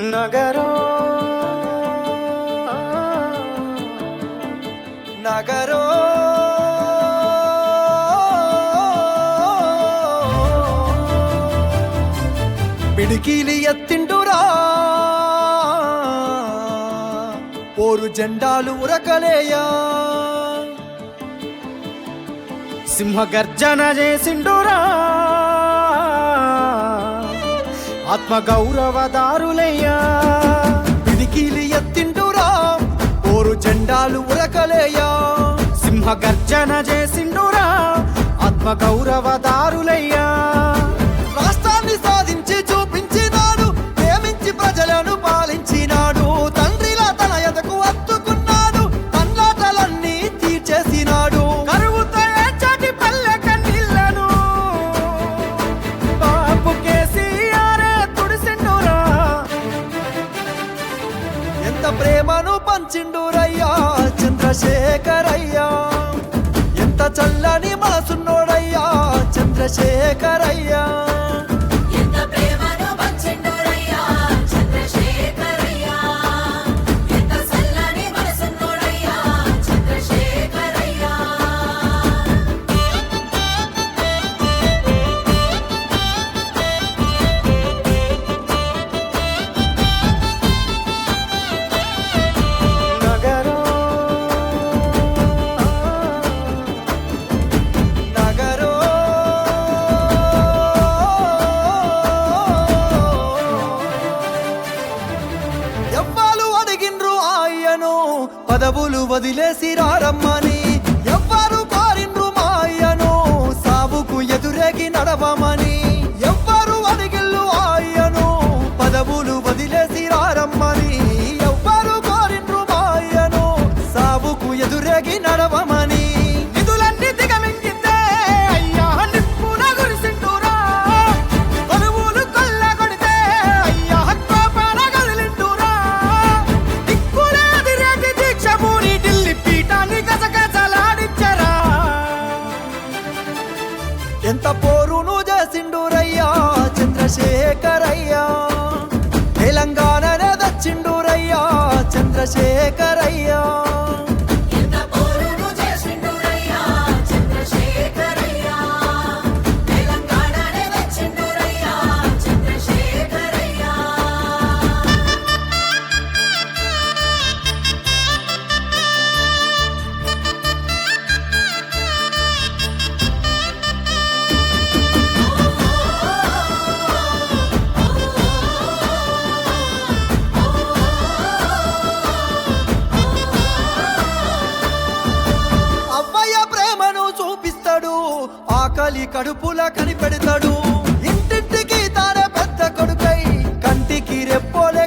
నగరో నగరో పిడికిలి ఎత్తిండురా పోరు జెండాలు ఉరకలేయా సింహగర్జన చేసిండురా ఆత్మగౌరవదారులయ్యా పిడికిలి ఎత్తిండురా పోరు జెండాలు ఉరకలేయా సింహగర్జన చేసిండురా ఆత్మగౌరవదారులయ్యా రాష్ట్రాన్ని సాధించి చూపించినాడు ప్రేమించి ప్రజలను పాలించినాడు తండ్రిలా తన ఎదకు అత్తుకున్నాడు తన్లాటలన్నీ తీర్చేసినాడు కరువుతో ఏడ్చాటి పల్లె కన్నీళ్లను బాపు కేసీఆరే తుడిసిండురా ఎంత ప్రేమను పంచిండురయ్యా చంద్రశేఖరయ్యా ఎంత చల్లని మనసున్నోడయ్యా చంద్రశేఖరయ్యా పదవులు వదిలేసి రారమ్మని ఎవ్వరు కోరిండ్రు మాయను సావుకు ఎదురేగి నడవమని ఎవ్వరు అడిగిల్లు ఆయను పదవులు వదిలేసి రారమ్మని ఎవ్వరు కోరిండ్రు మాయను సావుకు ఎదురేగి నడవమని నిధులన్నీ దిగమింగితే అయ్యా నిప్పున గురిసిండురా కొలువులు కొల్లగొడితే అయ్యా కోపాన గదిలిండురా దిక్కులే అదిరేగి దీక్షభూని ఢిల్లీ పీఠాన్ని గజగజలాడించరా ఎంత పోరును చేసిండురయ్యా చంద్రశేఖరయ్యా తెలంగాణనే దచ్చిండురయ్యా చంద్రశేఖరయ్యా ఆకలి కడుపుల కనిపెడతాడు ఇంటింటికి తానే పెద్ద కొడుకై కంటికి రెప్పోలే